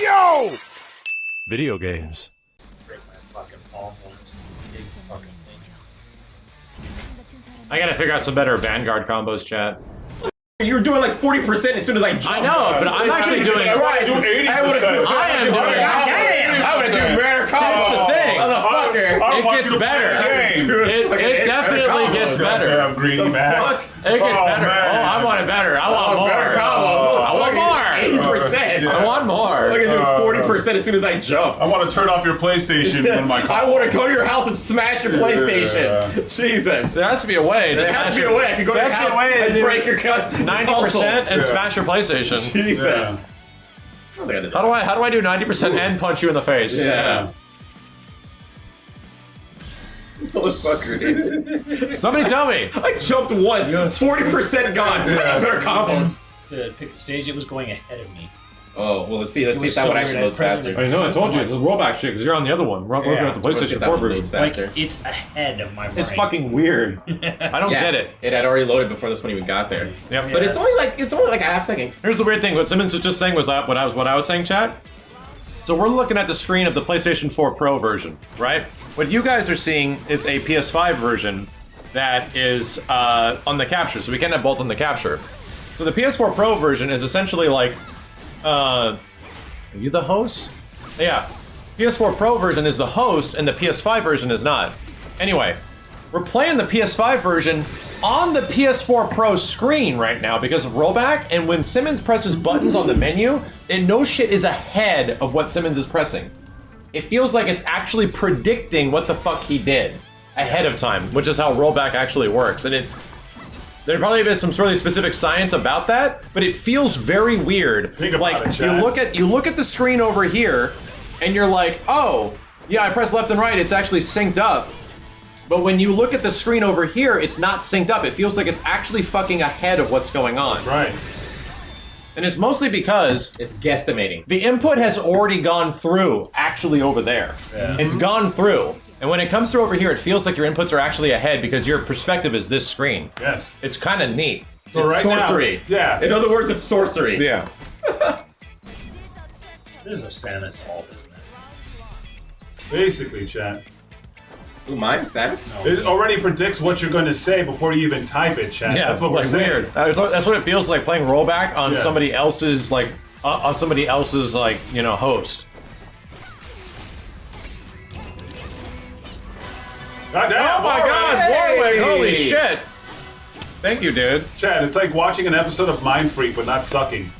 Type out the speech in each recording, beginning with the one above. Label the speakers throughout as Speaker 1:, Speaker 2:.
Speaker 1: Yo! Video games.
Speaker 2: Break my fucking palms on this big fucking thing.
Speaker 3: I gotta figure out some better Vanguard combos, chat.
Speaker 4: You were doing like 40% as soon as I jumped.
Speaker 3: I know, but I'm actually doing.
Speaker 4: I would do 80%.
Speaker 3: I am doing.
Speaker 4: I would do better combos.
Speaker 3: That's the thing.
Speaker 4: Motherfucker.
Speaker 3: It gets better. It definitely gets better.
Speaker 5: Damn greedy Max.
Speaker 3: It gets better.
Speaker 5: Man.
Speaker 3: Oh, I want it better. I want more.
Speaker 4: Better combos.
Speaker 3: I want more.
Speaker 4: 80%.
Speaker 3: I want more.
Speaker 4: Look at you, 40% as soon as I jump.
Speaker 5: I want to turn off your PlayStation when my
Speaker 4: I want to go to your house and smash your PlayStation. Jesus.
Speaker 3: There has to be a way.
Speaker 4: There has to be a way. I can go to your house and break your
Speaker 3: 90% and smash your PlayStation.
Speaker 4: Jesus.
Speaker 3: How do I do 90% and punch you in the face?
Speaker 4: Yeah. Motherfucker.
Speaker 3: Somebody tell me.
Speaker 4: I jumped once. 40% gone. Better combos.
Speaker 2: To pick the stage, it was going ahead of me.
Speaker 4: Oh, well, let's see if that one actually loads faster.
Speaker 3: I know, I told you, it's a rollback shit, because you're on the other one. We're looking at the PlayStation 4 version.
Speaker 2: Like, it's ahead of my brain.
Speaker 3: It's fucking weird. I don't get it.
Speaker 4: It had already loaded before this one even got there.
Speaker 3: Yep.
Speaker 4: But it's only like a half second.
Speaker 3: Here's the weird thing. What Simmons was just saying was what I was saying, chat. So we're looking at the screen of the PlayStation 4 Pro version, right? What you guys are seeing is a PS5 version that is on the capture, so we can't have both on the capture. So the PS4 Pro version is essentially like, are you the host? Yeah. PS4 Pro version is the host, and the PS5 version is not. Anyway, we're playing the PS5 version on the PS4 Pro screen right now because of rollback, and when Simmons presses buttons on the menu, it no shit is ahead of what Simmons is pressing. It feels like it's actually predicting what the fuck he did ahead of time, which is how rollback actually works. And there probably is some sort of specific science about that, but it feels very weird.
Speaker 5: Think about
Speaker 3: like
Speaker 5: it, Chad.
Speaker 3: you look at the screen over here, and you're like, oh, yeah, I press left and right, it's actually synced up. But when you look at the screen over here, it's not synced up. It feels like it's actually fucking ahead of what's going on.
Speaker 5: Right.
Speaker 3: And it's mostly because
Speaker 4: It's guesstimating.
Speaker 3: the input has already gone through, actually over there.
Speaker 2: Yeah.
Speaker 3: It's gone through. And when it comes through over here, it feels like your inputs are actually ahead because your perspective is this screen.
Speaker 5: Yes.
Speaker 3: It's kind of neat.
Speaker 5: So right
Speaker 4: sorcery.
Speaker 5: now, yeah.
Speaker 4: In other words, it's sorcery.
Speaker 3: Yeah.
Speaker 2: This is a Santa's fault, isn't it?
Speaker 5: Basically, chat.
Speaker 4: Ooh, mine? Samus?
Speaker 5: It already predicts what you're going to say before you even type it, chat.
Speaker 3: Yeah,
Speaker 5: That's what we're
Speaker 3: like
Speaker 5: saying.
Speaker 3: weird. That's what it feels like playing rollback on
Speaker 5: Yeah.
Speaker 3: somebody else's host.
Speaker 5: Goddamn,
Speaker 3: Oh my God,
Speaker 4: Hey!
Speaker 3: Warwick! Holy shit! Thank you, dude.
Speaker 5: Chad, it's like watching an episode of Mind Freak, but not sucking.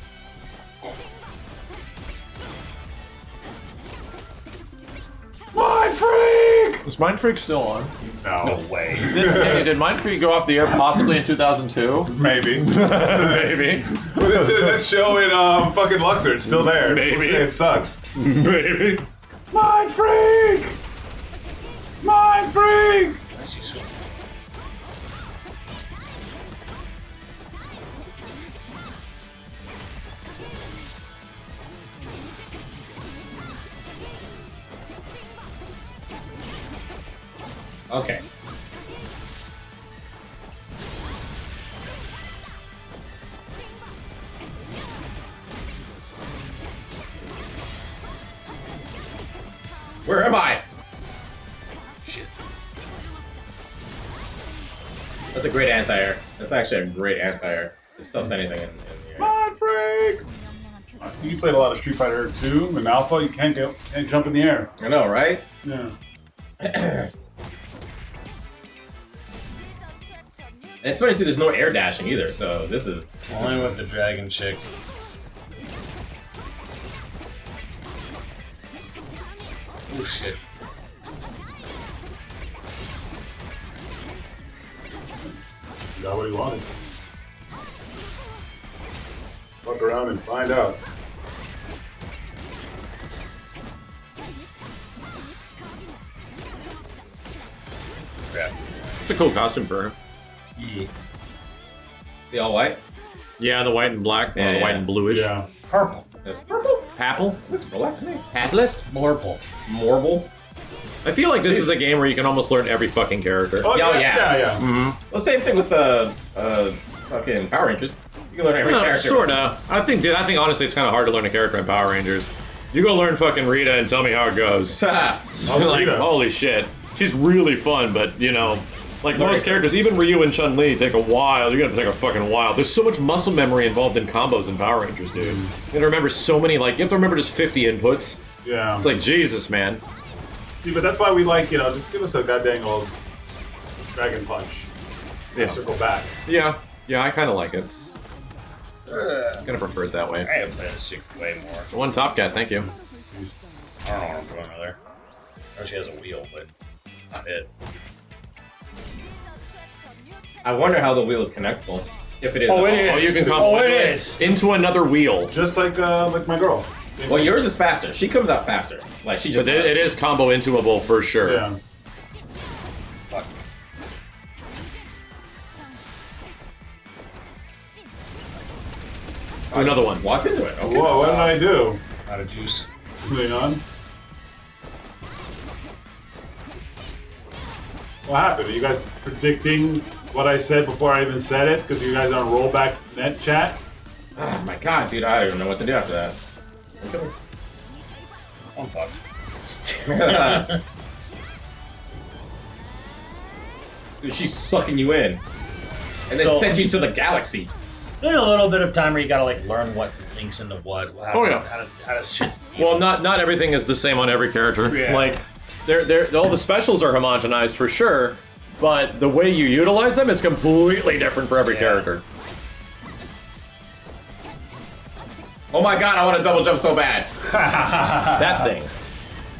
Speaker 5: Mind Freak!
Speaker 3: Is Mind Freak still on?
Speaker 5: No.
Speaker 2: Way.
Speaker 3: Did Mind Freak go off the air possibly in 2002?
Speaker 5: Maybe.
Speaker 3: Maybe.
Speaker 5: But it's that show in fucking Luxor. It's still there.
Speaker 3: Maybe.
Speaker 5: People say it sucks.
Speaker 3: Maybe.
Speaker 5: Mind Freak! Mind Freak!
Speaker 2: Actually, sweet.
Speaker 4: Okay. Where am I? Shit. That's a great anti-air. That's actually a great anti-air. It stuffs anything in the air.
Speaker 5: Mind Freak! I think you played a lot of Street Fighter 2 and Alpha. You can't jump in the air.
Speaker 4: I know, right?
Speaker 5: Yeah.
Speaker 4: And it's funny too, there's no air dashing either, so this is...
Speaker 2: Only with the dragon chick. Oh shit.
Speaker 5: Got what he wanted. Fuck around and find out.
Speaker 2: Crap.
Speaker 3: It's a cool costume for her.
Speaker 2: Yeah.
Speaker 4: The all white?
Speaker 3: Yeah, the white and black,
Speaker 4: Yeah,
Speaker 3: or the white
Speaker 4: yeah.
Speaker 3: and bluish.
Speaker 5: Yeah.
Speaker 2: Purple.
Speaker 4: That's purple.
Speaker 3: Apple.
Speaker 4: Looks black to me. Patlist?
Speaker 2: Blurple.
Speaker 4: Morble?
Speaker 3: I feel like this is a game where you can almost learn every fucking character.
Speaker 5: Oh,
Speaker 4: Yeah,
Speaker 5: yeah.
Speaker 4: yeah.
Speaker 5: Yeah.
Speaker 4: Well, same thing with the fucking Power Rangers. You can learn every character.
Speaker 3: Sorta. I think honestly, it's kind of hard to learn a character in Power Rangers. You go learn fucking Rita and tell me how it goes. Like,
Speaker 5: Rita.
Speaker 3: holy shit. She's really fun, but, you know, like most characters, even Ryu and Chun-Li take a while. You're gonna have to take a fucking while. There's so much muscle memory involved in combos in Power Rangers, dude. You have to remember so many, like, you have to remember just 50 inputs.
Speaker 5: Yeah.
Speaker 3: It's like, Jesus, man.
Speaker 5: See, but that's why we like, you know, just give us a goddamn old Dragon Punch.
Speaker 3: Yeah.
Speaker 5: Circle back.
Speaker 3: Yeah, I kind of like it. Kind of prefer it that way.
Speaker 2: I gotta play this chick way more.
Speaker 3: One Top Cat, thank you.
Speaker 2: I don't know what I'm doing with her. I know she has a wheel, but not it.
Speaker 4: I wonder how the wheel is connectable. If it is.
Speaker 2: Oh,
Speaker 4: at
Speaker 2: it
Speaker 4: all.
Speaker 3: Oh, you can
Speaker 2: Oh,
Speaker 3: combo
Speaker 2: it is.
Speaker 3: into another wheel.
Speaker 5: Just like my girl.
Speaker 4: Well, yours is faster. She comes out faster. Like she just.
Speaker 3: But it is combo intuable for sure.
Speaker 5: Yeah.
Speaker 2: Fuck.
Speaker 3: Another one.
Speaker 4: Walked into it. Okay.
Speaker 5: Whoa, what did I do?
Speaker 2: Out of juice.
Speaker 5: Moving on. What happened? Are you guys predicting what I said before I even said it? Because you guys are on Rollback net chat?
Speaker 4: Oh my god, dude! I don't even know what to do after that.
Speaker 2: I'm fucked.
Speaker 4: Dude, she's sucking you in, and then
Speaker 2: So-
Speaker 4: sends you to the galaxy.
Speaker 2: There's a little bit of time where you gotta like learn what links into what. How,
Speaker 3: Oh, yeah.
Speaker 2: How does shit?
Speaker 3: Well, not everything is the same on every character.
Speaker 2: Yeah.
Speaker 3: Like, all the specials are homogenized for sure, but the way you utilize them is completely different for every
Speaker 2: Yeah.
Speaker 3: character.
Speaker 4: Oh my god, I want to double jump so bad.
Speaker 3: That thing,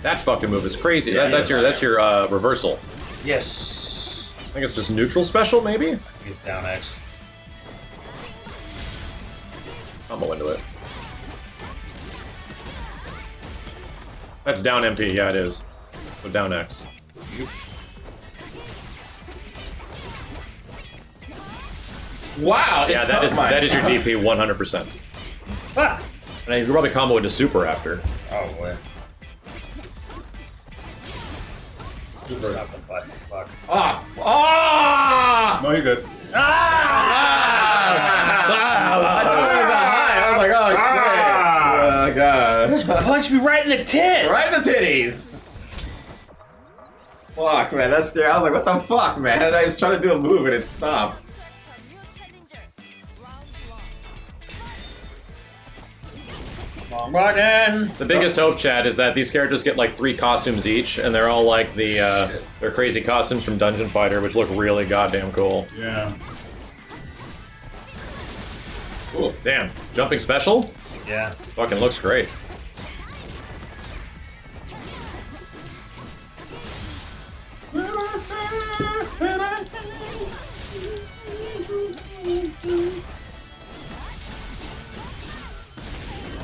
Speaker 3: that fucking move is crazy. That's your reversal.
Speaker 2: Yes.
Speaker 3: I think it's just neutral special, maybe.
Speaker 2: It's down X.
Speaker 3: I'll go into it. That's down MP. Yeah, it is. So down X.
Speaker 4: Wow.
Speaker 3: Yeah, that is your DP 100%.
Speaker 2: Ah!
Speaker 3: And you can probably combo into super after.
Speaker 2: Oh boy. Stop the button. Fuck.
Speaker 4: Ah! Ah!
Speaker 5: No, you're good.
Speaker 4: I thought it was a high. I was like, oh shit. Oh god.
Speaker 2: Punch me right in the tit.
Speaker 4: Right in the titties. Fuck, man, that's scary. I was like, what the fuck, man? And I was trying to do a move and it stopped.
Speaker 2: Long button.
Speaker 3: The biggest hope, Chad, is that these characters get like 3 costumes each, and they're all like their crazy costumes from Dungeon Fighter, which look really goddamn cool.
Speaker 5: Yeah.
Speaker 3: Ooh, damn. Jumping special?
Speaker 2: Yeah.
Speaker 3: Fucking looks great.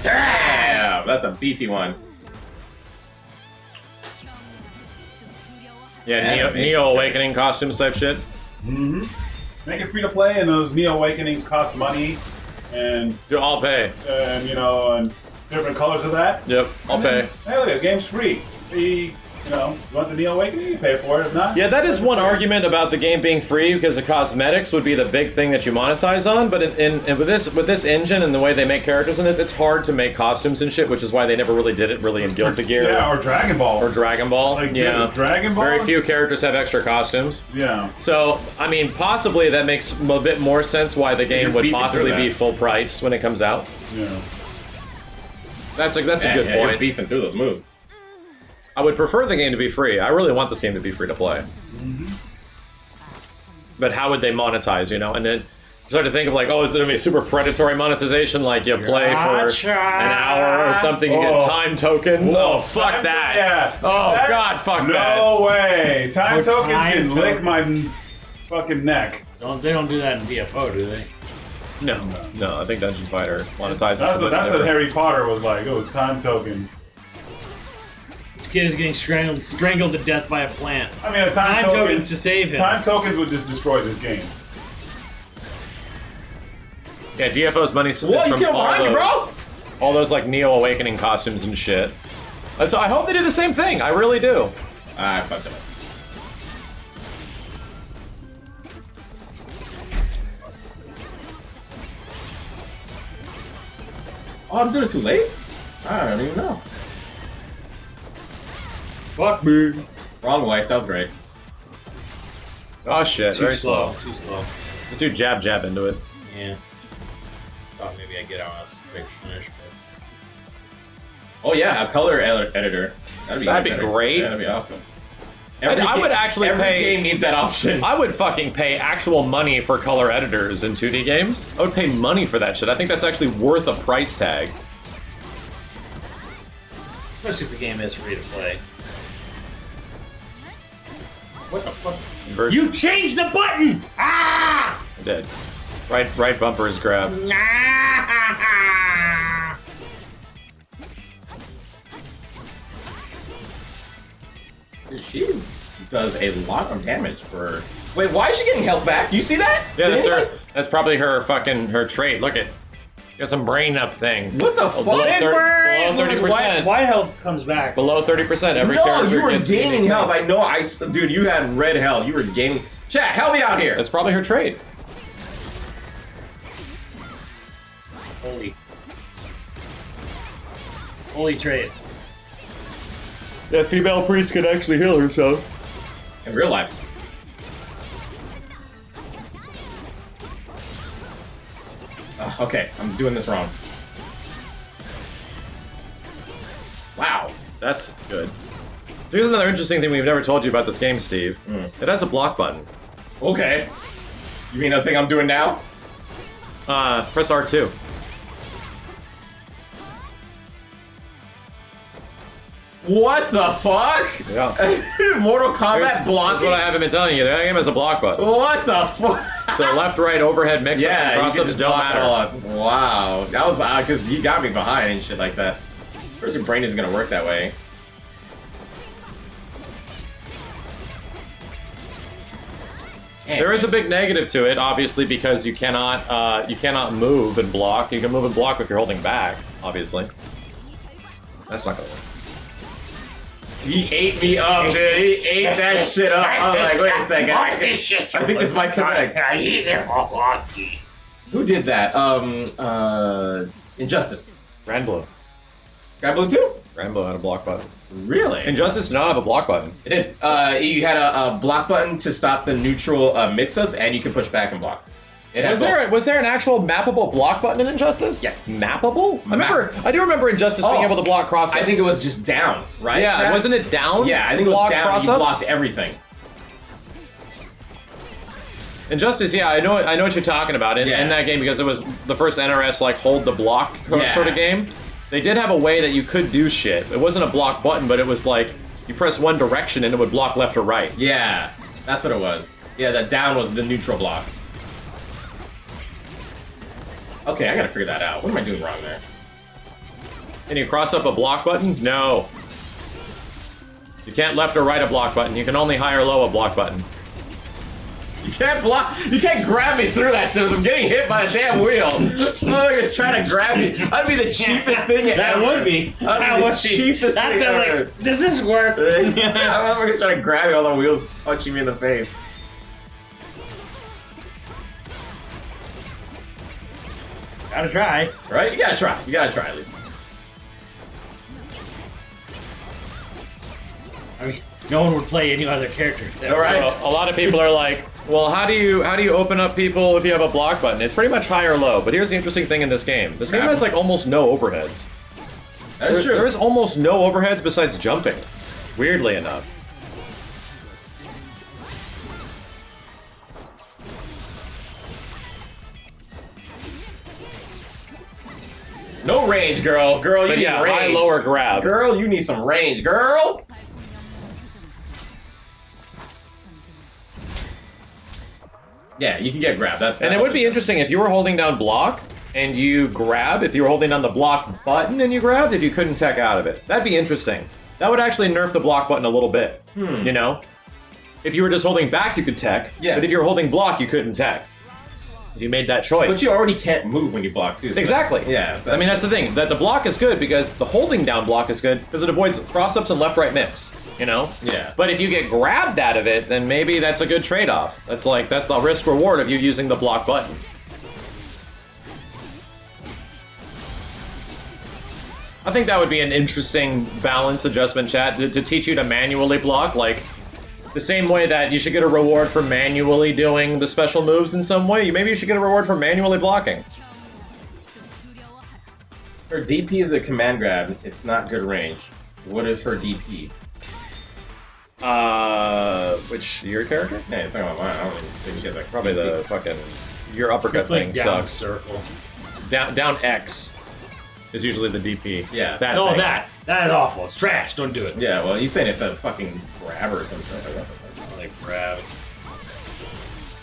Speaker 4: Damn, that's a beefy one.
Speaker 3: Yeah, Neo Awakening costumes type shit.
Speaker 5: Mm-hmm. Make it free to play, and those Neo Awakenings cost money, and
Speaker 3: Dude, I'll pay.
Speaker 5: you know, and different colors of that.
Speaker 3: Yep, I'll pay.
Speaker 5: Hey, look, the game's free. You know, you want the Neo Awakening, you pay for it. If not,
Speaker 3: Yeah, that is one argument about the game being free, because the cosmetics would be the big thing that you monetize on. But with this engine and the way they make characters in this, it's hard to make costumes and shit, which is why they never really did it in Guilty Gear.
Speaker 5: Yeah, or Dragon Ball.
Speaker 3: Or Dragon Ball.
Speaker 5: Like,
Speaker 3: yeah.
Speaker 5: dude, Dragon Ball.
Speaker 3: Very few characters have extra costumes.
Speaker 5: Yeah.
Speaker 3: So, I mean, possibly that makes a bit more sense why the game
Speaker 4: You're
Speaker 3: would
Speaker 4: beefing
Speaker 3: possibly
Speaker 4: through
Speaker 3: be
Speaker 4: that.
Speaker 3: full price when it comes out.
Speaker 5: Yeah.
Speaker 3: That's a good
Speaker 4: You're
Speaker 3: point.
Speaker 4: beefing through those moves.
Speaker 3: I would prefer the game to be free. I really want this game to be free to play. But how would they monetize, you know? And then you start to think of like, oh, is it going to be super predatory monetization? Like you play for
Speaker 2: Gotcha.
Speaker 3: an hour or something, you get time tokens. Oh, fuck
Speaker 5: Time
Speaker 3: that.
Speaker 5: yeah.
Speaker 3: Oh,
Speaker 5: That-
Speaker 3: God, fuck
Speaker 5: no
Speaker 3: that.
Speaker 5: No way. Time
Speaker 2: Oh,
Speaker 5: tokens
Speaker 2: time
Speaker 5: can lick
Speaker 2: token.
Speaker 5: my fucking neck.
Speaker 2: They don't do that in DFO, do they?
Speaker 3: No, I think Dungeon Fighter monetizes
Speaker 5: That's
Speaker 3: a bit
Speaker 5: what
Speaker 3: different.
Speaker 5: Harry Potter was like. Oh, it's time tokens.
Speaker 2: This kid is getting strangled to death by a plant.
Speaker 5: I mean, a
Speaker 2: Time tokens to save him.
Speaker 5: Time tokens would just destroy this game.
Speaker 3: Yeah, DFO's money is
Speaker 4: What? You
Speaker 3: from
Speaker 4: killed behind me, bro?
Speaker 3: all those like Neo Awakening costumes and shit. And so I hope they do the same thing. I really do.
Speaker 4: I fucked it up. Oh, I'm doing it too late? I don't even know.
Speaker 2: Fuck me.
Speaker 4: Wrong way. That was great.
Speaker 3: Oh shit,
Speaker 2: Too
Speaker 3: very
Speaker 2: slow.
Speaker 3: slow.
Speaker 2: Too slow.
Speaker 3: Let's do jab jab into it.
Speaker 2: Yeah. Thought maybe I'd get out on a quick finish, but...
Speaker 4: Oh yeah, a color editor.
Speaker 3: That'd be
Speaker 4: better.
Speaker 3: great.
Speaker 4: Yeah, that'd be awesome.
Speaker 3: I would actually
Speaker 4: every
Speaker 3: pay.
Speaker 4: game needs that option.
Speaker 3: I would fucking pay actual money for color editors in 2D games. I would pay money for that shit. I think that's actually worth a price tag.
Speaker 2: Especially if the game is free to play. What the fuck? You changed the button! Ah!
Speaker 3: I did. Right bumper is grab.
Speaker 4: Dude, she does a lot of damage for. Wait, why is she getting health back? You see that?
Speaker 3: Yeah,
Speaker 4: Did
Speaker 3: that's
Speaker 4: anybody-
Speaker 3: her. That's probably her trait. Look at. Got some brain up thing.
Speaker 4: What the fuck?
Speaker 3: Below 30%.
Speaker 2: White health comes back.
Speaker 3: Below 30%. Every
Speaker 4: No,
Speaker 3: character
Speaker 4: you were
Speaker 3: gets
Speaker 4: gaining
Speaker 3: unique
Speaker 4: health.
Speaker 3: thing.
Speaker 4: I know. Dude, you had red health. You were gaining. Chat, help me out here.
Speaker 3: That's probably her trait.
Speaker 2: Holy trade.
Speaker 3: That female priest could actually heal herself.
Speaker 4: In real life. Okay, I'm doing this wrong. Wow.
Speaker 3: That's good. So here's another interesting thing we've never told you about this game, Steve. It has a block button.
Speaker 4: Okay. You mean the thing I'm doing now?
Speaker 3: Press R2.
Speaker 4: What the fuck?
Speaker 3: Yeah.
Speaker 4: Mortal Kombat
Speaker 3: That's what
Speaker 4: blocking?
Speaker 3: I haven't been telling you. That game has a block button.
Speaker 4: What the fuck?
Speaker 3: So left, right, overhead, mix-ups,
Speaker 4: Yeah,
Speaker 3: and
Speaker 4: you can
Speaker 3: cross-ups
Speaker 4: just
Speaker 3: don't
Speaker 4: block it all
Speaker 3: matter.
Speaker 4: up. Wow. That was odd, because he got me behind and shit like that. First, your brain isn't gonna work that way.
Speaker 3: There is a big negative to it, obviously, because you cannot move and block. You can move and block if you're holding back, obviously. That's not gonna work.
Speaker 4: He ate me up, dude. He ate that shit up. I was like, wait a second. I think this might connect. Who did that? Injustice.
Speaker 3: Granblue.
Speaker 4: Got blue too?
Speaker 3: Granblue had a block button.
Speaker 4: Really?
Speaker 3: Injustice did not have a block button.
Speaker 4: It did. You had a block button to stop the neutral mix-ups, and you could push back and block. It has
Speaker 3: Was there an actual mappable block button in Injustice?
Speaker 4: Yes.
Speaker 3: Mappable? I do remember Injustice being able to block cross-ups.
Speaker 4: I think it was just down, right?
Speaker 3: Yeah,
Speaker 4: Chad?
Speaker 3: wasn't it down?
Speaker 4: Yeah, I
Speaker 3: to
Speaker 4: think it was
Speaker 3: block
Speaker 4: down.
Speaker 3: cross-ups?
Speaker 4: You blocked everything.
Speaker 3: Injustice, yeah, I know what you're talking about. In that game, because it was the first NRS like hold the block sort of game. They did have a way that you could do shit. It wasn't a block button, but it was like you press one direction and it would block left or right.
Speaker 4: Yeah, that's what it was. Yeah, that down was the neutral block. Okay, I gotta figure that out. What am I doing wrong there?
Speaker 3: Can you cross up a block button? No. You can't left or right a block button. You can only high or low a block button.
Speaker 4: You can't block. You can't grab me through that, Sims. I'm getting hit by a damn wheel. Someone's trying to grab me. That'd be the cheapest thing
Speaker 2: That
Speaker 4: ever.
Speaker 2: would be.
Speaker 4: That'd be the cheapest
Speaker 2: That's
Speaker 4: thing
Speaker 2: just
Speaker 4: ever.
Speaker 2: like, does this work?
Speaker 4: I'm just trying to grab me, all the wheels punching me in the face.
Speaker 2: Gotta try.
Speaker 4: Right? You gotta try. You gotta try at least.
Speaker 2: I mean, no one would play any other character.
Speaker 4: All right.
Speaker 3: So a lot of people are like, well, how do you open up people if you have a block button? It's pretty much high or low. But here's the interesting thing in this game. This game has like almost no overheads.
Speaker 4: That is true.
Speaker 3: There is almost no overheads besides jumping. Weirdly enough.
Speaker 4: No range, girl. Girl, you
Speaker 3: But
Speaker 4: need
Speaker 3: yeah,
Speaker 4: range.
Speaker 3: high, lower grab.
Speaker 4: Girl, you need some range, girl. Yeah, you can get grabbed.
Speaker 3: And it would be interesting if you were holding down block and you grab, if you were holding down the block button and you grabbed, if you couldn't tech out of it. That'd be interesting. That would actually nerf the block button a little bit. You know? If you were just holding back, you could tech.
Speaker 4: Yeah.
Speaker 3: But if you were holding block, you couldn't tech. If you made that choice.
Speaker 4: But you already can't move when you block too. So
Speaker 3: Exactly.
Speaker 4: Yeah. So
Speaker 3: I mean, that's the thing. That the block is good because the holding down block is good because it avoids cross-ups and left-right mix. You know?
Speaker 4: Yeah.
Speaker 3: But if you get grabbed out of it, then maybe that's a good trade-off. That's the risk-reward of you using the block button. I think that would be an interesting balance adjustment, chat, to teach you to manually block, like, the same way that you should get a reward for manually doing the special moves in some way, maybe you should get a reward for manually blocking.
Speaker 4: Her DP is a command grab. It's not good range. What is her DP?
Speaker 3: Which, your character?
Speaker 4: Yeah, you're talking about mine. I don't even think she has like
Speaker 3: Probably the fucking, your uppercut
Speaker 2: It's like
Speaker 3: thing
Speaker 2: down
Speaker 3: sucks.
Speaker 2: circle.
Speaker 3: Down X is usually the DP.
Speaker 4: Yeah.
Speaker 3: That
Speaker 2: No,
Speaker 3: thing.
Speaker 2: that is awful. It's trash. Don't do it.
Speaker 4: Yeah, well, he's saying it's a fucking grab or something like that.
Speaker 2: Like grab.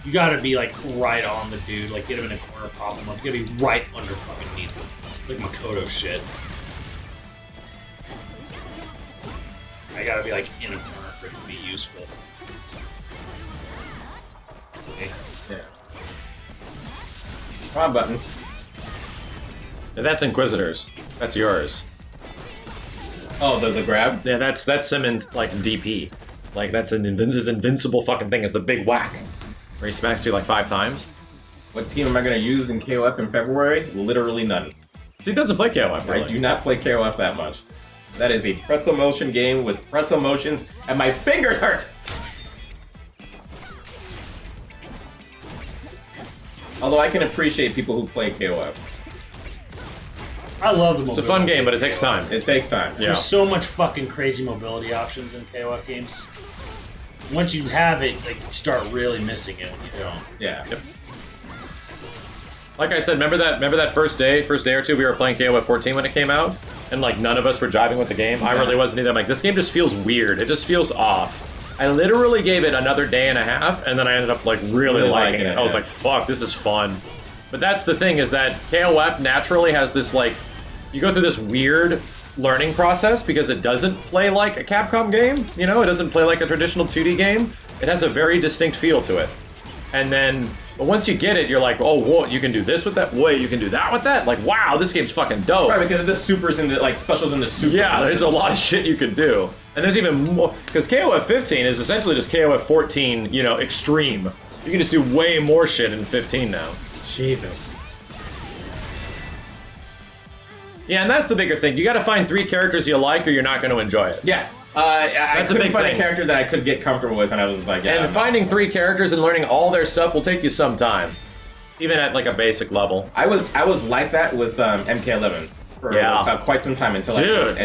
Speaker 2: You gotta be like right on the dude. Like get him in a corner, pop him up. You gotta be right under fucking knee. Like Makoto shit. I gotta be like in a corner for it to be useful. Okay.
Speaker 4: Yeah. Come on, button.
Speaker 3: Yeah, that's Inquisitors. That's yours.
Speaker 4: Oh, the grab?
Speaker 3: Yeah, that's Simmons like DP. Like that's his invincible fucking thing is the big whack. Where he smacks you like 5 times.
Speaker 4: What team am I going to use in KOF in February? Literally none.
Speaker 3: He doesn't play KOF, really.
Speaker 4: I do not play KOF that much. That is a pretzel motion game with pretzel motions, and my fingers hurt! Although I can appreciate people who play KOF.
Speaker 2: I love the
Speaker 3: It's a fun
Speaker 2: mobility
Speaker 3: game, but it
Speaker 2: of
Speaker 3: takes
Speaker 2: KOF.
Speaker 3: time.
Speaker 4: It takes time.
Speaker 3: Yeah.
Speaker 2: There's so much fucking crazy mobility options in KOF games. Once you have it, like you start really missing it when you don't.
Speaker 4: Yeah.
Speaker 3: Yep. Like I said, remember that first day or two we were playing KOF 14 when it came out? And like none of us were jiving with the game. I really wasn't either. I'm like, this game just feels weird. It just feels off. I literally gave it another day and a half, and then I ended up like really liking it. I was like, fuck, this is fun. But that's the thing, is that KOF naturally has this like, you go through this weird learning process because it doesn't play like a Capcom game, you know? It doesn't play like a traditional 2D game. It has a very distinct feel to it. And then, but once you get it, you're like, oh, whoa, you can do this with that? Wait, you can do that with that? Like, wow, this game's fucking dope.
Speaker 4: Right, because of the supers and the, like, specials in the super.
Speaker 3: Yeah, there's a lot of shit you can do. And there's even more, because KOF 15 is essentially just KOF 14, you know, extreme. You can just do way more shit in 15 now.
Speaker 4: Jesus.
Speaker 3: Yeah, and that's the bigger thing. You gotta find 3 characters you like or you're not gonna enjoy it.
Speaker 4: Yeah. I
Speaker 3: That's a
Speaker 4: couldn't
Speaker 3: big
Speaker 4: find
Speaker 3: thing.
Speaker 4: a character that I could get comfortable with, and I was like, yeah.
Speaker 3: And finding 3 characters and learning all their stuff will take you some time. Even at like a basic level.
Speaker 4: I was like that with MK11 for quite some time until
Speaker 3: Dude.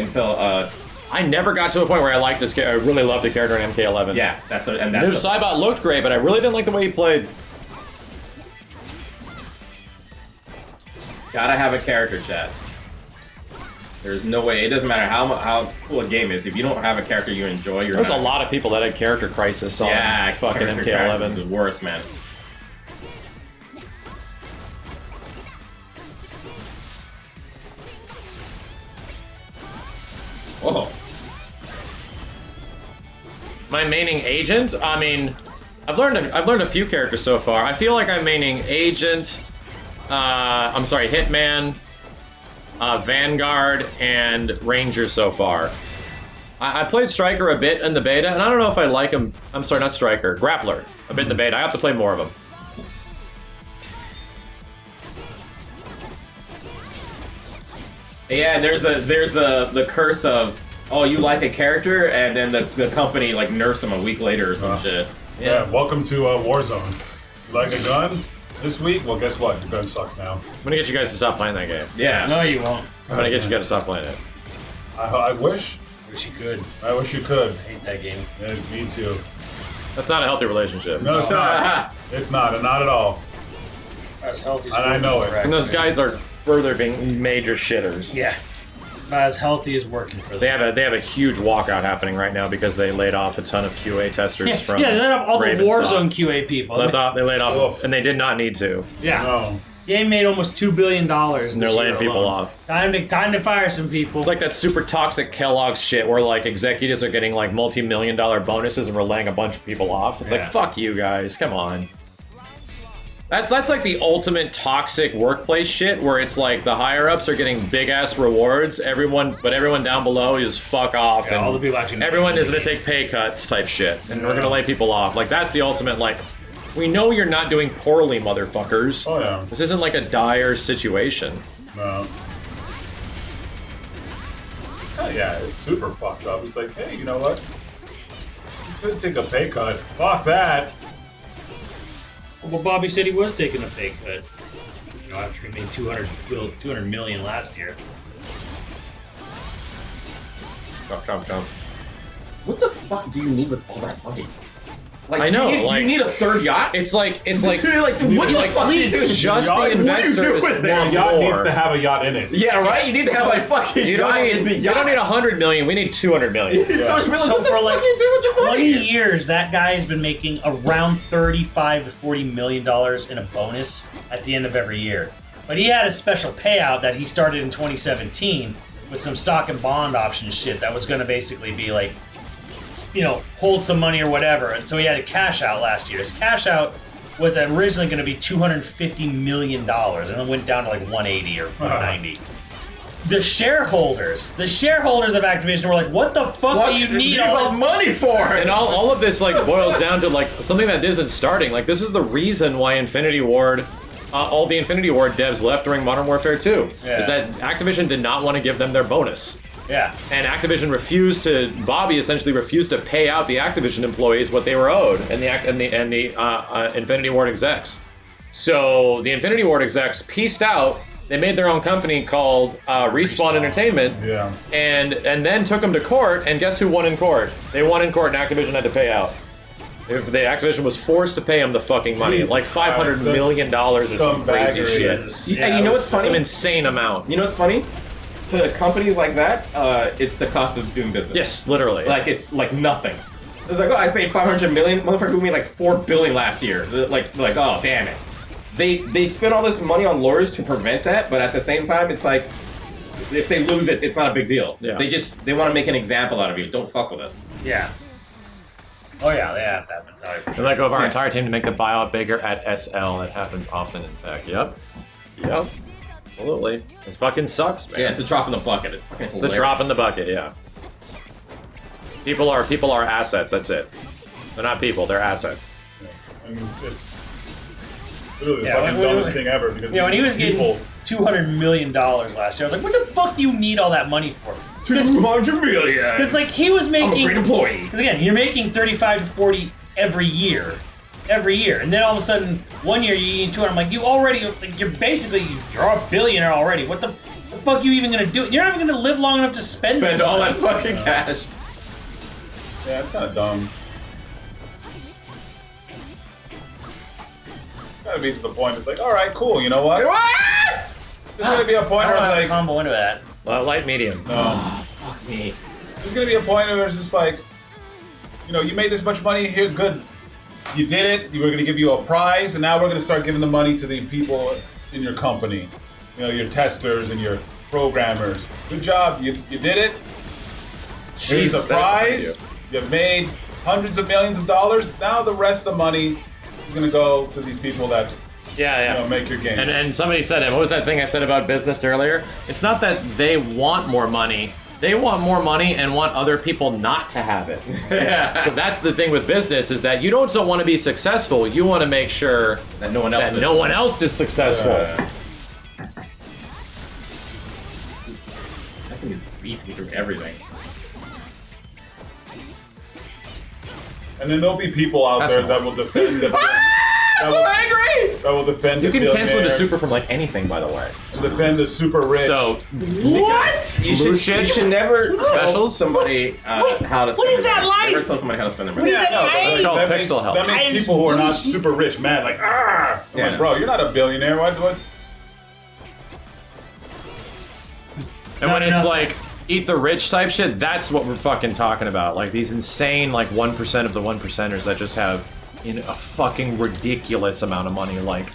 Speaker 3: I never got to a point where I liked this character. I really loved the character in MK11.
Speaker 4: yeah, that's a, and
Speaker 3: New
Speaker 4: that's a,
Speaker 3: Cybot looked great, but I really didn't like the way he played.
Speaker 4: gotta have a character, chat. There's no way. It doesn't matter how cool a game is. If you don't have a character you enjoy, you're
Speaker 3: There's a
Speaker 4: not.
Speaker 3: lot of people that had character crisis on
Speaker 4: Yeah,
Speaker 3: fucking
Speaker 4: character crisis
Speaker 3: MK11.
Speaker 4: is the worst, man. Whoa.
Speaker 3: My maining agent? I mean, I've learned a few characters so far. I feel like I'm maining agent, Hitman, Vanguard, and Ranger so far. I played Striker a bit in the beta, and I don't know if I like him. I'm sorry, not Striker, Grappler a bit in the beta. I have to play more of him.
Speaker 4: Yeah, there's the curse of, oh, you like a character, and then the company like nerfs them a week later or some shit.
Speaker 5: Yeah, welcome to Warzone. You like a gun this week? Well, guess what? Your gun sucks now.
Speaker 3: I'm gonna get you guys to stop playing that game.
Speaker 4: Yeah.
Speaker 2: No, you won't.
Speaker 3: I'm gonna get you guys to stop playing it.
Speaker 5: I wish.
Speaker 2: Wish you could.
Speaker 5: I wish you could.
Speaker 2: Hate that game.
Speaker 5: Yeah, me too.
Speaker 3: That's not a healthy relationship.
Speaker 5: No, it's not. It's not. Not at all.
Speaker 2: As healthy as
Speaker 5: And I know it.
Speaker 2: correct,
Speaker 3: And those
Speaker 2: man.
Speaker 3: guys are further being major shitters.
Speaker 2: Yeah. Not as healthy as working for
Speaker 3: They
Speaker 2: them.
Speaker 3: have a huge walkout happening right now because they laid off a ton of QA testers from
Speaker 2: Yeah, they have all the
Speaker 3: Ravensoft.
Speaker 2: Warzone QA people.
Speaker 3: They laid off,
Speaker 5: Oof.
Speaker 3: and they did not need to.
Speaker 2: Yeah.
Speaker 5: No.
Speaker 2: Game made almost $2 billion.
Speaker 3: And they're laying people off.
Speaker 2: Time to fire some people.
Speaker 3: It's like that super toxic Kellogg's shit where like executives are getting like multi-million-dollar bonuses and we're laying a bunch of people off. It's like,
Speaker 2: Yeah.
Speaker 3: fuck you guys, come on. That's like the ultimate toxic workplace shit where it's like the higher ups are getting big ass rewards, but everyone down below is fuck off,
Speaker 2: Yeah,
Speaker 3: and
Speaker 2: all the people actually
Speaker 3: everyone is gonna
Speaker 2: making
Speaker 3: take pay cuts type shit, and we're gonna lay people off. Like that's the ultimate like, we know you're not doing poorly, motherfuckers.
Speaker 5: Oh yeah.
Speaker 3: This isn't like a dire situation.
Speaker 5: No. Yeah, it's super fucked up. It's like, hey, you know what? You could take a pay cut. Fuck that.
Speaker 2: Well, Bobby said he was taking a pay cut. You know, after he made 200 million last year.
Speaker 4: Chomp. What the fuck do you need with all that money? Like,
Speaker 3: I know,
Speaker 4: do you need a third yacht?
Speaker 3: It's like
Speaker 4: like what the fuck do you do?
Speaker 3: just
Speaker 5: Yacht?
Speaker 3: the
Speaker 5: What do you
Speaker 3: investors
Speaker 4: do with it?
Speaker 3: want
Speaker 5: A yacht
Speaker 3: more.
Speaker 5: needs to have a yacht in it.
Speaker 4: Yeah, right. You need to have like fucking.
Speaker 3: You don't need 100 million. We need 200 million.
Speaker 4: So it's really
Speaker 2: So
Speaker 4: what the
Speaker 2: for
Speaker 4: fuck
Speaker 2: like
Speaker 4: do you do with the
Speaker 2: 20
Speaker 4: money?
Speaker 2: years, that guy has been making around 35 to 40 million dollars in a bonus at the end of every year. But he had a special payout that he started in 2017 with some stock and bond option shit that was going to basically be like, you know, hold some money or whatever. And so he had a cash out last year. His cash out was originally going to be $250 million, and it went down to like 180 or 190. The shareholders of Activision were like, what the fuck do you need all this
Speaker 4: money for?
Speaker 3: And all of this like boils down to like something that isn't starting. Like this is the reason why Infinity Ward, all the Infinity Ward devs left during Modern Warfare 2,
Speaker 2: Yeah.
Speaker 3: is that Activision did not want to give them their bonus.
Speaker 2: Yeah.
Speaker 3: And Activision Bobby essentially refused to pay out the Activision employees what they were owed, and the Infinity Ward execs. So the Infinity Ward execs pieced out. They made their own company called Respawn Entertainment,
Speaker 5: Yeah.
Speaker 3: and then took them to court. And guess who won in court? They won in court, and Activision had to pay out. If the Activision was forced to pay them the fucking money,
Speaker 5: Jesus
Speaker 3: like $500
Speaker 5: Christ,
Speaker 3: million or some crazy
Speaker 5: scumbaggery.
Speaker 3: shit.
Speaker 4: And you know what's
Speaker 3: Some
Speaker 4: funny?
Speaker 3: insane amount.
Speaker 4: You know what's funny? To companies like that, it's the cost of doing business.
Speaker 3: Yes, literally.
Speaker 4: Like it's like nothing. It's like, oh, I paid 500 million. Motherfucker who made like 4 billion last year. Like, oh, damn it. They spend all this money on lawyers to prevent that, but at the same time, it's like if they lose it, it's not a big deal.
Speaker 3: Yeah.
Speaker 4: They want to make an example out of you. Don't fuck with us.
Speaker 2: Yeah. Oh yeah, they have that mentality for
Speaker 3: We
Speaker 2: sure.
Speaker 3: let go of our entire team to make the buyout bigger at SL. That happens often in tech. Yep. Absolutely. This fucking sucks, man.
Speaker 4: Yeah, it's a drop in the bucket. It's fucking
Speaker 3: It's
Speaker 4: hilarious.
Speaker 3: a drop in the bucket, yeah. People are assets, that's it. They're not people, they're assets.
Speaker 5: I mean, it's literally the
Speaker 2: Yeah,
Speaker 5: fucking
Speaker 2: when-
Speaker 5: dumbest thing ever. Because
Speaker 2: Yeah, when he was
Speaker 5: people,
Speaker 2: getting $200 million last year, I was like, what the fuck do you need all that money for?
Speaker 4: 200 million.
Speaker 2: Because like he was making,
Speaker 4: I'm a great employee.
Speaker 2: because again, you're making 35 to 40 every year, and then all of a sudden one year you need 200. I'm like, you're basically a billionaire already. What the fuck are you even gonna do? You're not even gonna live long enough to spend this
Speaker 4: Spend all
Speaker 2: money.
Speaker 4: that fucking cash.
Speaker 5: yeah, it's kind of dumb. Gotta be to the point. It's like, all right, cool. You know what? There's gonna be a point
Speaker 2: I
Speaker 5: where
Speaker 2: don't know how to
Speaker 5: like,
Speaker 2: combo into that.
Speaker 3: Light medium.
Speaker 4: Fuck me.
Speaker 5: there's gonna be a point where it's just like, you know, you made this much money here, good. You did it. You were gonna give you a prize, and now we're gonna start giving the money to the people in your company. You know, your testers and your programmers. Good job. You did it. Here's a
Speaker 3: Jesus, that
Speaker 5: prize. You've made hundreds of millions of dollars. Now the rest of the money is gonna go to these people that
Speaker 3: Yeah.
Speaker 5: you know, make your game.
Speaker 3: And somebody said it. What was that thing I said about business earlier? It's not that they want more money. They want more money and want other people not to have it.
Speaker 4: Yeah.
Speaker 3: So that's the thing with business is that you don't want to be successful. You want to make sure
Speaker 4: That no one else
Speaker 3: that
Speaker 4: is.
Speaker 3: no one else is successful.
Speaker 4: That thing is beefing through everything.
Speaker 5: And then there'll be people out
Speaker 3: That's
Speaker 5: there
Speaker 3: all.
Speaker 5: that will defend the
Speaker 4: So angry!
Speaker 5: that will defend
Speaker 3: You
Speaker 5: the
Speaker 3: can cancel the
Speaker 5: billionaires,
Speaker 3: super from like anything, by the way.
Speaker 5: defend the super rich.
Speaker 3: So
Speaker 4: What?
Speaker 3: Blue shit?
Speaker 4: You should never tell
Speaker 3: Specials?
Speaker 4: somebody how to spend
Speaker 2: is
Speaker 4: their
Speaker 2: that
Speaker 4: money.
Speaker 2: like?
Speaker 4: Never tell somebody how to spend their money.
Speaker 2: What is that like?
Speaker 3: It's called
Speaker 5: that makes,
Speaker 3: pixel help.
Speaker 5: that makes people who are not super rich mad. Like, ah! I'm
Speaker 4: Yeah.
Speaker 5: like, bro, you're not a billionaire. What?
Speaker 3: And when
Speaker 2: not
Speaker 3: it's
Speaker 2: enough.
Speaker 3: like eat the rich type shit, that's what we're fucking talking about. Like these insane like 1% of the 1%ers that just have a fucking ridiculous amount of money, like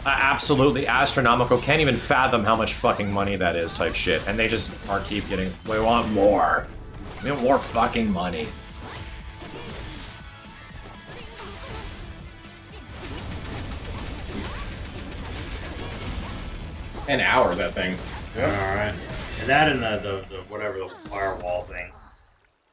Speaker 3: absolutely astronomical, can't even fathom how much fucking money that is type shit. And they just keep getting, we want more. We want more fucking money.
Speaker 4: An hour, that thing.
Speaker 2: Alright. And that and the whatever, the firewall thing.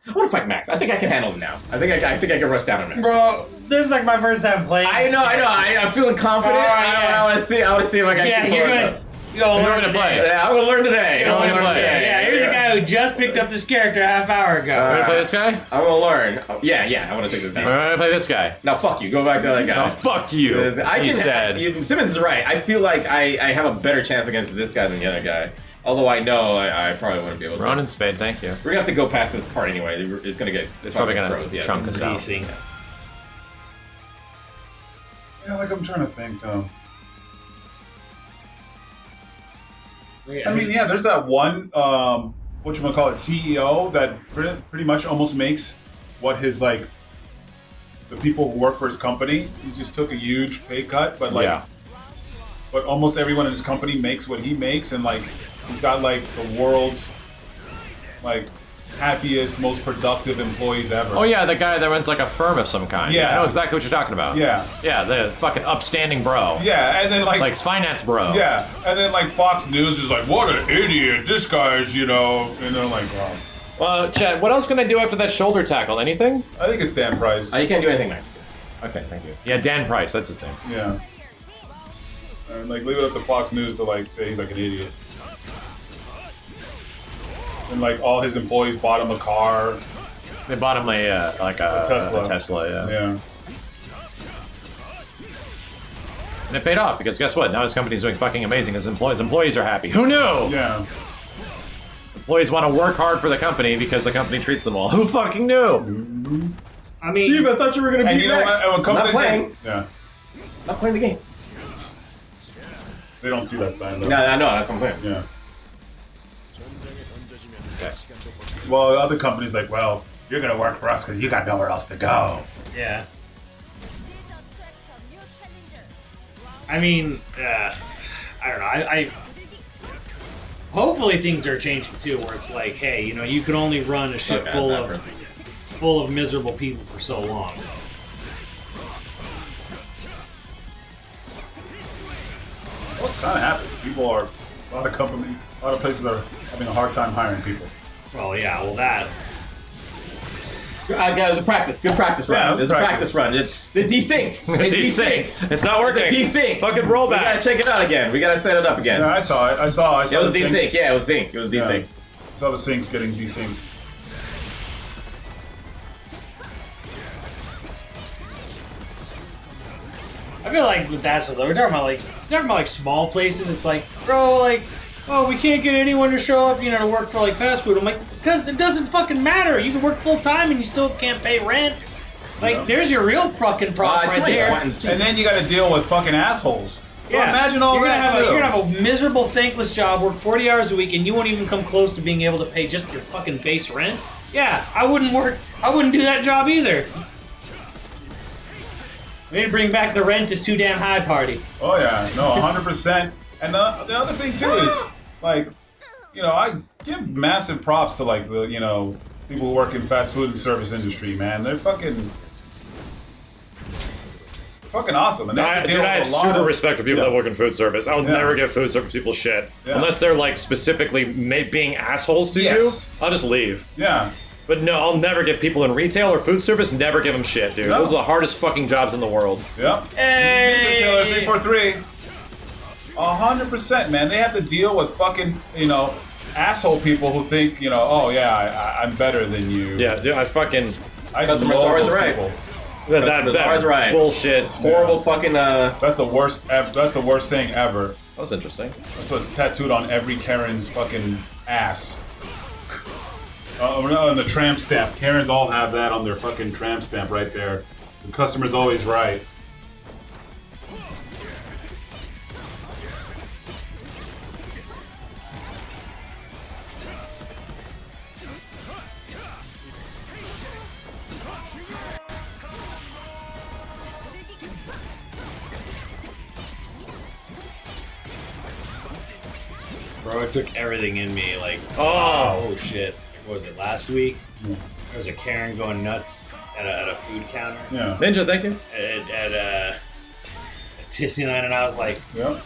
Speaker 4: I want to fight Max. I think I can handle him now. I think I can rush down on Max.
Speaker 2: Bro, this is like my first time playing.
Speaker 4: I know. I'm feeling confident.
Speaker 2: Oh, yeah.
Speaker 4: I want to see if I can
Speaker 2: Yeah,
Speaker 4: actually
Speaker 2: you're
Speaker 4: pull it
Speaker 2: gonna.
Speaker 4: up.
Speaker 2: You're gonna
Speaker 3: You're
Speaker 2: learn
Speaker 3: gonna
Speaker 2: today.
Speaker 3: play.
Speaker 4: Yeah, I'm gonna learn today.
Speaker 3: You're gonna
Speaker 4: I'm gonna
Speaker 3: play.
Speaker 4: learn today.
Speaker 2: Yeah, you're the guy who just picked up this character a half hour ago.
Speaker 3: Wanna play this guy?
Speaker 4: I'm gonna learn. Yeah, I want to take this down.
Speaker 3: Wanna play this guy?
Speaker 4: Now, fuck you. Go back to the other guy.
Speaker 3: Oh, fuck you. He said.
Speaker 4: Simmons is right. I feel like I have a better chance against this guy than the other guy. Although I know I probably wouldn't be able to.
Speaker 3: Ronin Spade, thank you.
Speaker 4: We're gonna have to go past this part anyway. It's gonna get.
Speaker 3: It's probably gonna
Speaker 4: froze,
Speaker 3: chunk us out.
Speaker 2: Desynced.
Speaker 5: Yeah, like I'm trying to think though.
Speaker 2: Wait,
Speaker 5: I mean, yeah, there's that one, whatchamacallit, CEO that pretty much almost makes what his, like, the people who work for his company, he just took a huge pay cut, but, like,
Speaker 3: Yeah.
Speaker 5: but almost everyone in his company makes what he makes, and, like, he's got, like, the world's, like, happiest, most productive employees ever.
Speaker 3: Oh yeah, the guy that runs like a firm of some kind.
Speaker 5: Yeah.
Speaker 3: I know exactly what you're talking about.
Speaker 5: Yeah.
Speaker 3: Yeah, the fucking upstanding bro.
Speaker 5: Yeah, and then,
Speaker 3: Like finance bro.
Speaker 5: yeah, and then, like, Fox News is like, what an idiot, this guy's, you know, and they're like, wow.
Speaker 3: Well, Chad, what else can I do after that shoulder tackle? Anything?
Speaker 5: I think it's Dan Price.
Speaker 4: You can't do anything nice.
Speaker 3: Okay, thank you. Yeah, Dan Price, that's his name.
Speaker 5: Yeah. And, like, leave it up to Fox News to, like, say he's, like, an idiot. And, like, all his employees bought him a car.
Speaker 3: They bought him a
Speaker 5: Tesla.
Speaker 3: A Tesla, yeah.
Speaker 5: Yeah.
Speaker 3: And it paid off because guess what? Now his company's doing fucking amazing. His employees are happy. Who knew?
Speaker 5: Yeah.
Speaker 3: Employees want to work hard for the company because the company treats them well. Who fucking knew?
Speaker 2: I mean,
Speaker 4: Steve, I thought you were gonna
Speaker 5: And
Speaker 4: be
Speaker 5: you know
Speaker 4: next.
Speaker 5: what? And when
Speaker 4: Not
Speaker 5: companies
Speaker 4: playing.
Speaker 5: yeah.
Speaker 4: Not playing the game.
Speaker 5: They don't see that sign, though.
Speaker 4: No, I know. That's what I'm saying.
Speaker 5: Yeah.
Speaker 3: Okay.
Speaker 5: Well, other companies like, well, you're gonna work for us because you got nowhere else to go.
Speaker 2: yeah. I mean, I don't know. I hopefully things are changing too, where it's like, hey, you know, you can only run a ship
Speaker 4: Okay,
Speaker 2: full
Speaker 4: that's
Speaker 2: of miserable people for so long.
Speaker 5: What's kind of happening? People are, a lot of places are having a hard time hiring people.
Speaker 2: Well, yeah, well that.
Speaker 4: It was a practice. Good practice run.
Speaker 5: Yeah,
Speaker 4: it
Speaker 5: it was
Speaker 4: was a
Speaker 5: practice.
Speaker 4: practice run. It desynced. It desynced.
Speaker 3: It's not working.
Speaker 4: Desynced.
Speaker 3: Fucking
Speaker 4: We
Speaker 3: rollback.
Speaker 4: gotta check it out again. We gotta set it up again.
Speaker 5: Yeah, I saw it. I saw
Speaker 4: It was
Speaker 5: the
Speaker 4: desynced.
Speaker 5: syncs.
Speaker 4: Yeah, it was synced. It was
Speaker 5: Yeah.
Speaker 4: desynced.
Speaker 5: I saw the syncs getting desynced.
Speaker 2: I feel like with that stuff, though, we're talking about like small places. It's like, bro, like, oh, we can't get anyone to show up, you know, to work for like fast food. I'm like, because it doesn't fucking matter. You can work full time and you still can't pay rent. Like,
Speaker 5: Yeah.
Speaker 2: there's your real fucking problem
Speaker 4: Too
Speaker 2: right
Speaker 4: many
Speaker 2: there.
Speaker 4: buttons.
Speaker 5: And then you got to deal with fucking assholes. So imagine all
Speaker 2: you're
Speaker 5: that
Speaker 2: gonna have
Speaker 5: too.
Speaker 2: you're gonna have a miserable, thankless job, work 40 hours a week, and you won't even come close to being able to pay just your fucking base rent. Yeah, I wouldn't do that job either. We need to bring back the rent is too damn high party.
Speaker 5: Oh yeah, no, 100%. And the other thing too is, like, you know, I give massive props to, like, the, you know, people who work in fast food and service industry, man. They're fucking awesome. And they have to deal
Speaker 3: Dude, I
Speaker 5: with
Speaker 3: have
Speaker 5: a lot
Speaker 3: super
Speaker 5: of-
Speaker 3: respect for people
Speaker 5: Yeah.
Speaker 3: that work in food service. I'll
Speaker 5: Yeah.
Speaker 3: never give food service people shit.
Speaker 5: Yeah.
Speaker 3: Unless they're, like, specifically being assholes to
Speaker 5: Yes.
Speaker 3: you, I'll just leave.
Speaker 5: Yeah.
Speaker 3: But no, I'll never give people in retail or food service, never give them shit, dude.
Speaker 5: No.
Speaker 3: Those are the hardest fucking jobs in the world.
Speaker 5: Yep.
Speaker 2: Hey!
Speaker 5: Killer 343. 100%, man. They have to deal with fucking, you know, asshole people who think, you know, oh yeah, I'm better than you.
Speaker 3: Yeah, dude, I fucking...
Speaker 5: I
Speaker 4: Customers
Speaker 5: love
Speaker 4: always
Speaker 5: those
Speaker 4: right.
Speaker 5: people.
Speaker 4: Customers always right.
Speaker 3: bullshit.
Speaker 4: Horrible fucking.
Speaker 5: That's the worst. That's the worst thing ever.
Speaker 3: That was interesting.
Speaker 5: That's what's tattooed on every Karen's fucking ass. On the tramp stamp. Karens all have that on their fucking tramp stamp right there. The customer's always right.
Speaker 2: Bro, it took everything in me. Like,
Speaker 3: Oh.
Speaker 2: shit. What was it, last week? There was a Karen going nuts at a food counter
Speaker 5: Yeah.
Speaker 3: Ninja, thank you.
Speaker 2: at Disneyland, and I was like,
Speaker 5: Yeah.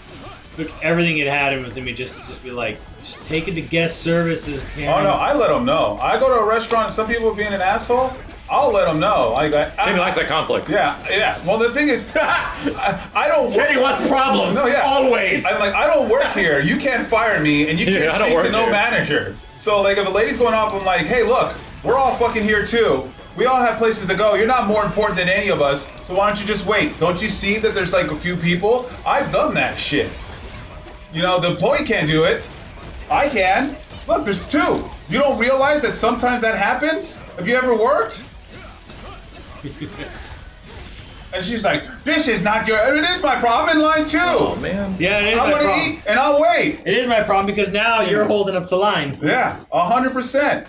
Speaker 2: took everything it had within me just to be like, just take it to guest services, Karen.
Speaker 5: Oh no, I let them know. I go to a restaurant and some people are being an asshole. I'll let them know.
Speaker 3: Kenny likes that conflict.
Speaker 5: Yeah, yeah. Well, the thing is, I don't.
Speaker 4: Kenny wants problems.
Speaker 5: No, yeah.
Speaker 4: Always.
Speaker 5: I'm like, I don't work here. You can't fire me, and you
Speaker 3: Yeah, I
Speaker 5: can't
Speaker 3: don't
Speaker 5: speak
Speaker 3: work
Speaker 5: to no
Speaker 3: here.
Speaker 5: manager. So like if a lady's going off, I'm like, hey, look, we're all fucking here too. We all have places to go. You're not more important than any of us. So why don't you just wait? Don't you see that there's like a few people? I've done that shit. You know, the employee can't do it. I can. Look, there's 2. You don't realize that sometimes that happens? Have you ever worked? And she's like, this is not your, it is my problem. I'm in line too.
Speaker 3: Oh, man.
Speaker 2: Yeah, it is
Speaker 5: I
Speaker 2: my
Speaker 5: want to
Speaker 2: problem.
Speaker 5: eat and I'll wait.
Speaker 2: It is my problem because now you're holding up the line.
Speaker 5: Yeah, 100%.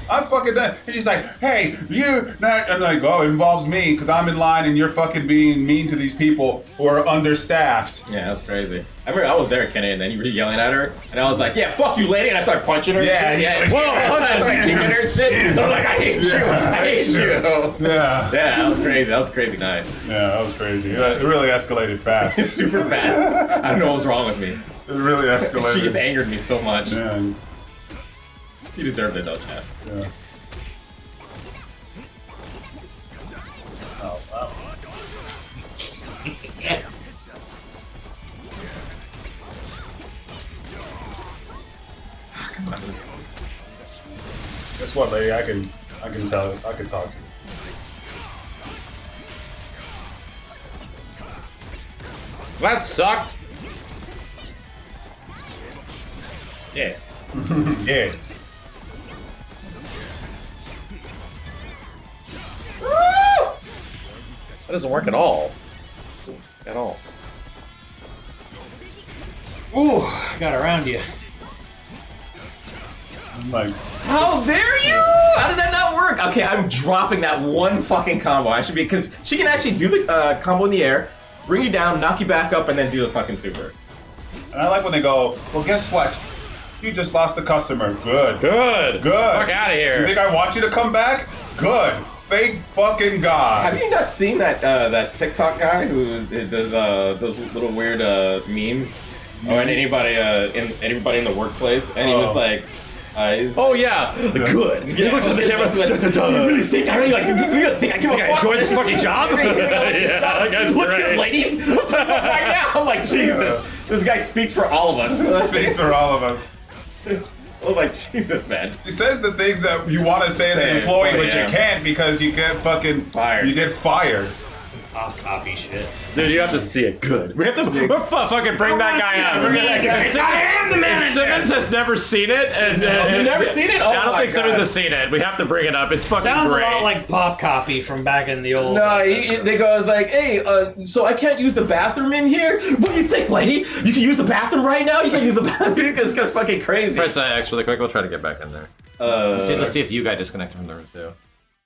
Speaker 5: I'm fucking done. And she's like, hey, you not. I'm like, oh, it involves me because I'm in line and you're fucking being mean to these people who are understaffed.
Speaker 4: Yeah, that's crazy. I remember I was there, Kenny, and then you were yelling at her, and I was like, yeah, fuck you, lady, and I started punching her.
Speaker 5: Yeah,
Speaker 4: yeah.
Speaker 5: yeah.
Speaker 4: Whoa, I started kicking her and shit. And I'm like, I hate you. I hate you.
Speaker 5: Yeah.
Speaker 4: Yeah, that was crazy. That was a crazy night.
Speaker 5: Yeah, that was crazy. It really escalated fast.
Speaker 4: It's super fast. I don't know what was wrong with me.
Speaker 5: It really escalated.
Speaker 4: She just angered me so much.
Speaker 5: Yeah.
Speaker 4: You deserved it, though, Chad.
Speaker 5: Yeah. Oh, wow.
Speaker 4: Come on.
Speaker 5: Guess what, lady? I can tell. I can talk to you.
Speaker 3: That sucked.
Speaker 4: Yes.
Speaker 5: Yeah.
Speaker 3: That doesn't work at all. At all.
Speaker 2: Ooh, got around you.
Speaker 5: I'm like,
Speaker 4: How dare you? How did that not work? Okay, I'm dropping that one fucking combo. I should be, because she can actually do the combo in the air, bring you down, knock you back up, and then do the fucking super.
Speaker 5: and I like when they go, well, guess what? You just lost a customer. Good.
Speaker 3: Good.
Speaker 5: Good.
Speaker 3: Fuck out of
Speaker 5: You
Speaker 3: here.
Speaker 5: think I want you to come back? Good. Thank fucking God.
Speaker 4: Have you not seen that TikTok guy who does those little weird memes? Oh, and anybody in the workplace, and he was like, he's
Speaker 3: Oh, yeah. Good. He looks at the camera.
Speaker 4: Do you really think I really think I give a fuck?
Speaker 3: Enjoy this fucking job? Yeah, that guy's
Speaker 4: Look here,
Speaker 3: great.
Speaker 4: lady. I'm talking about right now. I'm like, Jesus, this guy speaks for all of us.
Speaker 5: Speaks for all of us.
Speaker 4: I was like, Jesus, man.
Speaker 5: He says the things that you want to say as an employee, but
Speaker 4: yeah.
Speaker 5: you can't because you get fucking
Speaker 4: Fired.
Speaker 5: You get fired.
Speaker 2: I'll copy shit.
Speaker 3: Dude, you have to see it good. We have to fucking bring that guy out.
Speaker 2: Bring that guy. I am the manager.
Speaker 3: If Simmons has never seen it, and
Speaker 4: You've never seen it? Oh
Speaker 3: I don't
Speaker 4: my
Speaker 3: think Simmons
Speaker 4: God.
Speaker 3: has seen it. We have to bring it up. It's fucking
Speaker 2: Sounds
Speaker 3: great.
Speaker 2: a lot like pop copy from back in the old.
Speaker 4: No, they go, I was like, hey, so I can't use the bathroom in here? What do you think, lady? You can use the bathroom right now? You can use the bathroom? It's fucking crazy.
Speaker 3: Press X really quick. We'll try to get back in there. Let's see if you guy disconnected from the room too.